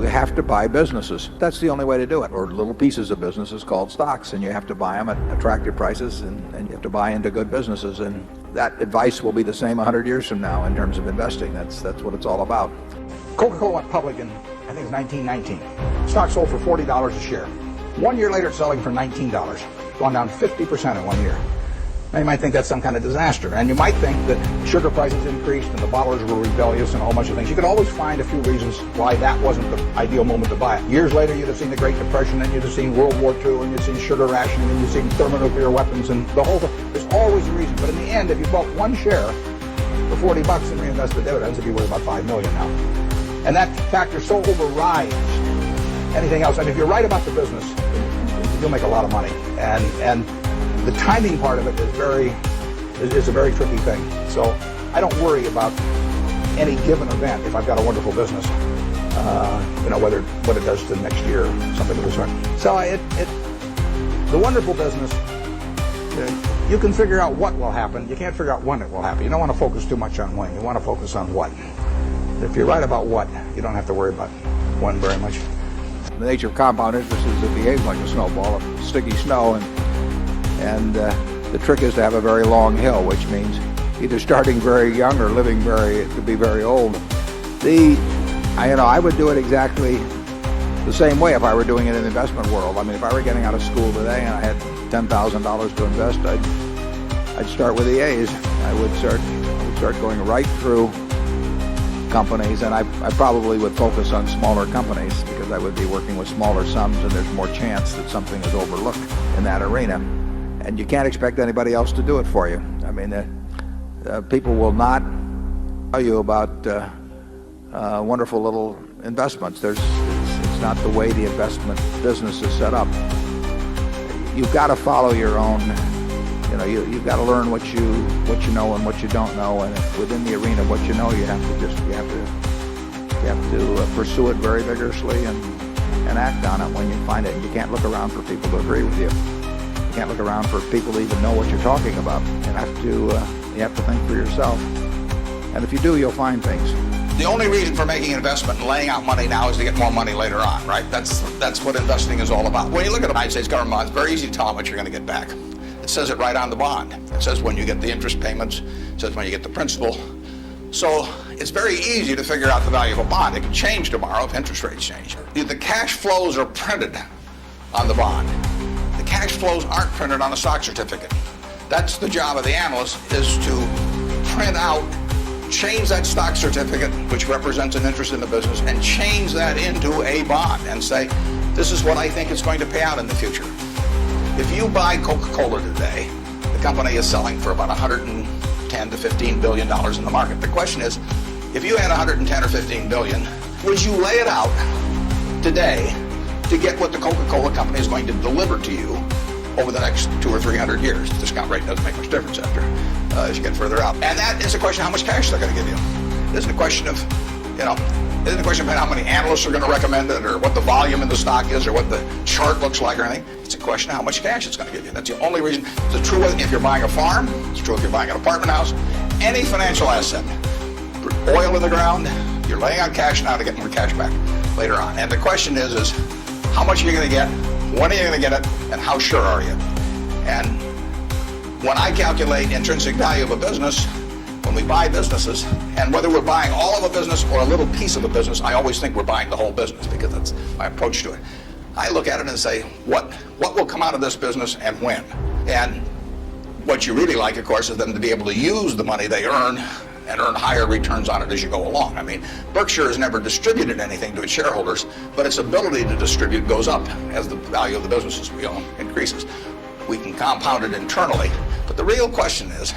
have to buy businesses. That's the only way to do it, or little pieces of businesses called stocks, and you have to buy them at attractive prices, and you have to buy into good businesses. And that advice will be the same 100 years from now in terms of investing. That's what it's all about. Coca-Cola went public in, I think it was 1919. Stock sold for $40 a share. 1 year later, it's selling for $19, gone down 50% in 1 year. Now, you might think that's some kind of disaster, and you might think that sugar prices increased and the bottlers were rebellious and a whole bunch of things. You could always find a few reasons why that wasn't the ideal moment to buy it. Years later, you'd have seen the Great Depression, and you'd have seen World War II, and you'd seen sugar rationing, and you'd seen thermonuclear weapons, and the whole thing. There's always a reason. But in the end, if you bought one share for $40 and reinvested dividends, it'd be worth about $5 million now. And that factor so overrides anything else. And if you're right about the business, you'll make a lot of money. And the timing part of it is a very tricky thing. So I don't worry about any given event if I've got a wonderful business. What it does to next year, something of the sort. So the wonderful business, you can figure out what will happen. You can't figure out when it will happen. You don't want to focus too much on when. You want to focus on what. If you're right about what, you don't have to worry about when very much. The nature of compound interest is it behaves like a snowball of sticky snow, and the trick is to have a very long hill, which means either starting very young or living to be very old. I would do it exactly the same way if I were doing it in the investment world. I mean, if I were getting out of school today and I had $10,000 to invest, I'd start with the A's. I would start going right through companies, and I probably would focus on smaller companies because I would be working with smaller sums, and there's more chance that something is overlooked in that arena. And you can't expect anybody else to do it for you. I mean, people will not tell you about wonderful little investments. It's not the way the investment business is set up. You've got to follow your own. You've got to learn what you know and what you don't know, and within the arena, what you know, you have to pursue it very vigorously and act on it when you find it. You can't look around for people to agree with you. You can't look around for people to even know what you're talking about. You have to think for yourself, and if you do, you'll find things. The only reason for making an investment and laying out money now is to get more money later on, right? That's what investing is all about. When you look at the United States government bonds, it's very easy to tell how much you're going to get back. It says it right on the bond. It says when you get the interest payments. It says when you get the principal. So it's very easy to figure out the value of a bond. It can change tomorrow if interest rates change. The cash flows are printed on the bond. The cash flows aren't printed on a stock certificate. That's the job of the analyst, is to print out, change that stock certificate, which represents an interest in the business, and change that into a bond and say, this is what I think it's going to pay out in the future. If you buy Coca-Cola today, the company is selling for about $110 to $15 billion in the market. The question is, if you had 110 or 15 billion, would you lay it out today to get what the Coca-Cola company is going to deliver to you over the next 200 or 300 years? The discount rate doesn't make much difference as you get further out. And that is a question of how much cash they're going to give you. It isn't a question of, it isn't a question of how many analysts are going to recommend it, or what the volume in the stock is, or what the chart looks like, or anything. It's a question of how much cash it's going to give you. That's the only reason. It's true if you're buying a farm. It's true if you're buying an apartment house. Any financial asset. Oil in the ground. You're laying out cash now to get more cash back later on. And the question is how much are you going to get? When are you going to get it? And how sure are you? And when I calculate intrinsic value of a business, when we buy businesses, and whether we're buying all of a business or a little piece of a business, I always think we're buying the whole business, because that's my approach to it. I look at it and say, what will come out of this business and when? And what you really like, of course, is them to be able to use the money they earn and earn higher returns on it as you go along. I mean, Berkshire has never distributed anything to its shareholders, but its ability to distribute goes up as the value of the businesses we own increases. We can compound it internally, but the real question is,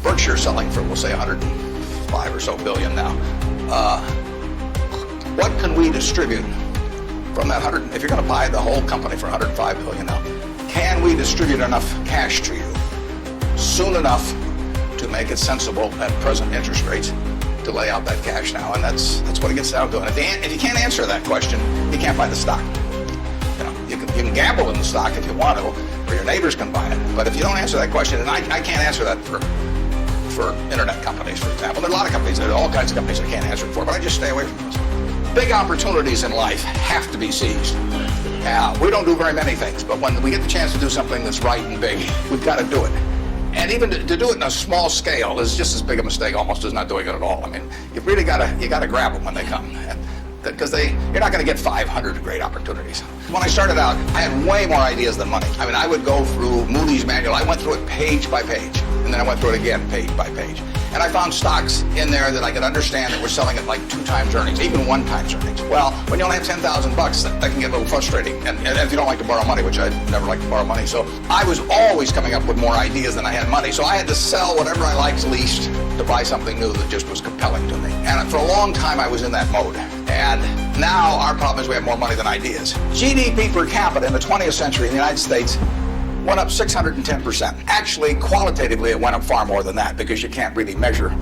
Berkshire selling for, we'll say, 105 or so billion now. What can we distribute from that 100? If you're going to buy the whole company for 105 billion now, can we distribute enough cash to you soon enough to make it sensible at present interest rates to lay out that cash now? And that's what it gets down to. And if you can't answer that question, you can't buy the stock. You can gamble in the stock if you want to, or your neighbors can buy it. But if you don't answer that question, and I can't answer that for internet companies, for example. There are a lot of companies, there are all kinds of companies I can't answer it for, but I just stay away from those. Big opportunities in life have to be seized. We don't do very many things, but when we get the chance to do something that's right and big, we've got to do it. And even to do it in a small scale is just as big a mistake almost as not doing it at all. I mean, you've really got to grab them when they come. Because you're not going to get 500 great opportunities. When I started out, I had way more ideas than money. I mean, I would go through Moody's manual. I went through it page by page, and then I went through it again page by page. And I found stocks in there that I could understand that were selling at like 2 times earnings, even 1 times earnings. Well, when you only have $10,000, that can get a little frustrating. And if you don't like to borrow money, which I never like to borrow money, so I was always coming up with more ideas than I had money. So I had to sell whatever I liked least to buy something new that just was compelling to me. And for a long time, I was in that mode. And now our problem is we have more money than ideas. GDP per capita in the 20th century in the United States went up 610%. Actually, qualitatively, it went up far more than that because you can't really measure,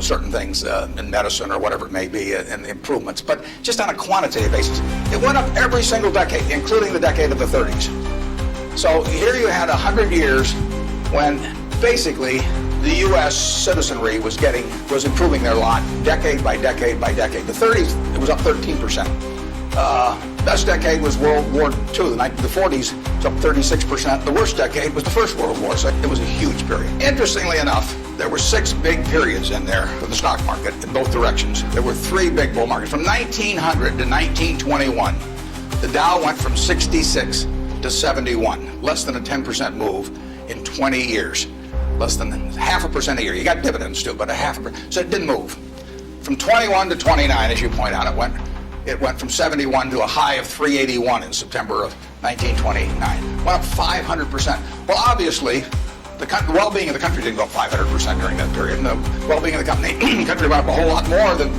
certain things in medicine or whatever it may be and improvements. But just on a quantitative basis, it went up every single decade, including the decade of the 30s. So here you had 100 years when basically the U.S. citizenry was improving their lot decade by decade by decade. The 30s, it was up 13%. Best decade was World War II. The 40s was up 36%. The worst decade was the First World War, so it was a huge period. Interestingly enough, there were 6 big periods in there for the stock market in both directions. There were 3 big bull markets. From 1900 to 1921, the Dow went from 66 to 71, less than a 10% move in 20 years. Less than 0.5% a year. You got dividends too, but 0.5%. So it didn't move. From 21 to 29, as you point out, it went from 71 to a high of 381 in September of 1929. Went up 500%. Well, obviously, the well-being of the country didn't go up 500% during that period. And the well-being of the country went up a whole lot more than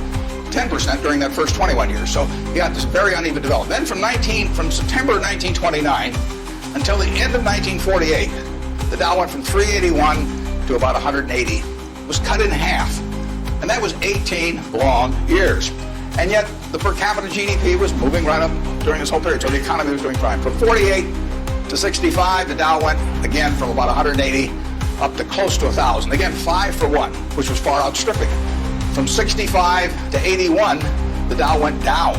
10% during that first 21 years. So you got this very uneven development. Then from September 1929 until the end of 1948, the Dow went from 381 to about 180. It was cut in half. And that was 18 long years. And yet, the per capita GDP was moving right up during this whole period. So the economy was doing fine. From 48 to 65, the Dow went, again, from about 180 up to close to 1,000. Again, 5 for 1, which was far outstripping. From 65 to 81, the Dow went down,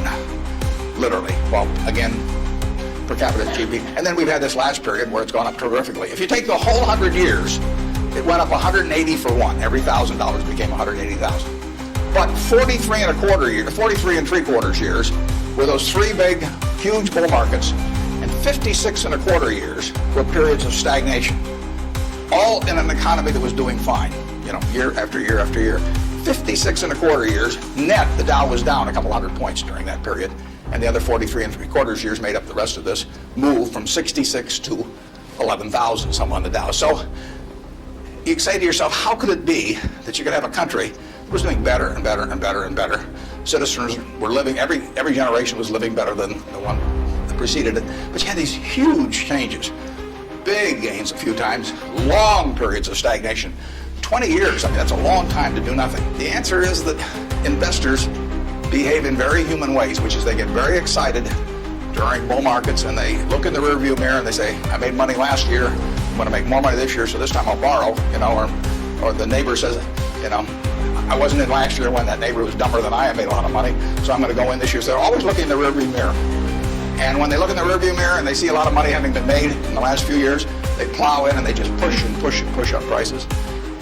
literally. Well, again, per capita GDP. And then we've had this last period where it's gone up terrifically. If you take the whole 100 years, it went up 180 for 1. Every $1,000 became 180,000. But 43 and 3/4 years were those 3 big, huge bull markets, and 56 and a quarter years were periods of stagnation. All in an economy that was doing fine, year after year after year. 56 and a quarter years, net, the Dow was down a couple hundred points during that period. And the other 43 and 3/4 years made up the rest of this move from 66 to 11,000 some on the Dow. So you say to yourself, how could it be that you could have a country that was doing better and better and better and better? Citizens were living, every generation was living better than the one that preceded it. But you had these huge changes, big gains a few times, long periods of stagnation. 20 years, that's a long time to do nothing. The answer is that investors behave in very human ways, which is they get very excited during bull markets and they look in the rearview mirror and they say, I made money last year, I'm going to make more money this year, so this time I'll borrow, or the neighbor says, I wasn't in last year when that neighbor was dumber than I made a lot of money, so I'm going to go in this year. So they're always looking in the rearview mirror. And when they look in the rearview mirror and they see a lot of money having been made in the last few years, they plow in and they just push and push and push up prices.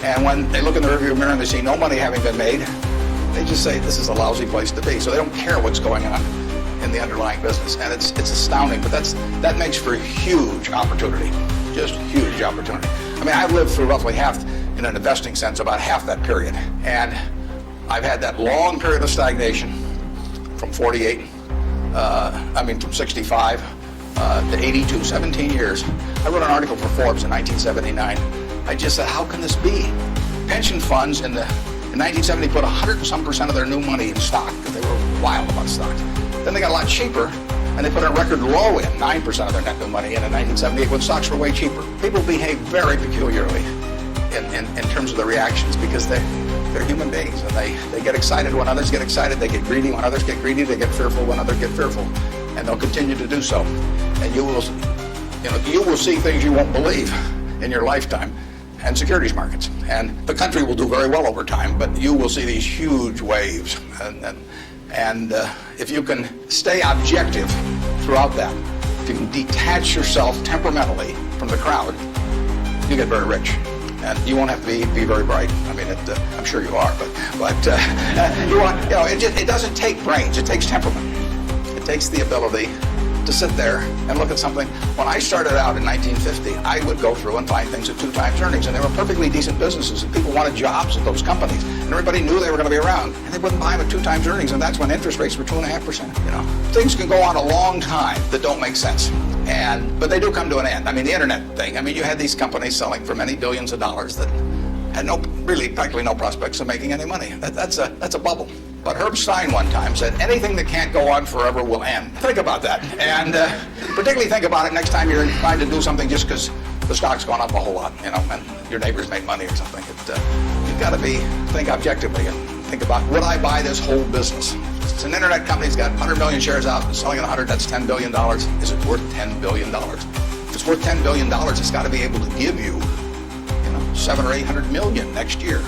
And when they look in the rearview mirror and they see no money having been made, they just say this is a lousy place to be. So they don't care what's going on in the underlying business. And it's astounding, but that makes for huge opportunity, just huge opportunity. I mean, I've lived through roughly half, in an investing sense, about half that period. And I've had that long period of stagnation from 65 to 82, 17 years. I wrote an article for Forbes in 1979. I just said, how can this be? Pension funds in 1970 put 100% and some of their new money in stock because they were wild about stocks. Then they got a lot cheaper, and they put a record low in, 9% of their net new money in 1978 when stocks were way cheaper. People behave very peculiarly in terms of their reactions because they're human beings, and they get excited when others get excited, they get greedy when others get greedy, they get fearful when others get fearful, and they'll continue to do so. And you will see things you won't believe in your lifetime. And securities markets. And the country will do very well over time, but you will see these huge waves. And And if you can stay objective throughout that, if you can detach yourself temperamentally from the crowd, you get very rich. And you won't have to be very bright. I mean, I'm sure you are, but you want, it doesn't take brains. It takes temperament. It takes the ability to sit there and look at something. When I started out in 1950, I would go through and find things at 2 times earnings, and they were perfectly decent businesses, and people wanted jobs at those companies, and everybody knew they were going to be around, and they wouldn't buy them at 2 times earnings, and that's when interest rates were 2.5%. Things can go on a long time that don't make sense, but they do come to an end. I mean, the internet thing. I mean, you had these companies selling for many billions of dollars that had practically no prospects of making any money. That's a bubble. But Herb Stein one time said, anything that can't go on forever will end. Think about that. And particularly think about it next time you're trying to do something just because the stock's gone up a whole lot, and your neighbors made money or something. You've got to think objectively and think about, would I buy this whole business? It's an internet company, it's got 100 million shares out, it's selling at 100, that's $10 billion. Is it worth $10 billion? If it's worth $10 billion, it's got to be able to give you, 700 or 800 million next year.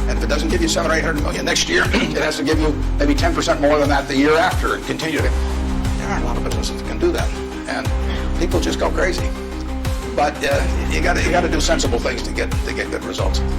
And if it doesn't give you 700 or 800 million next year, it has to give you maybe 10% more than that the year after and continue to. There aren't a lot of businesses that can do that. And people just go crazy. But you got to do sensible things to get good results.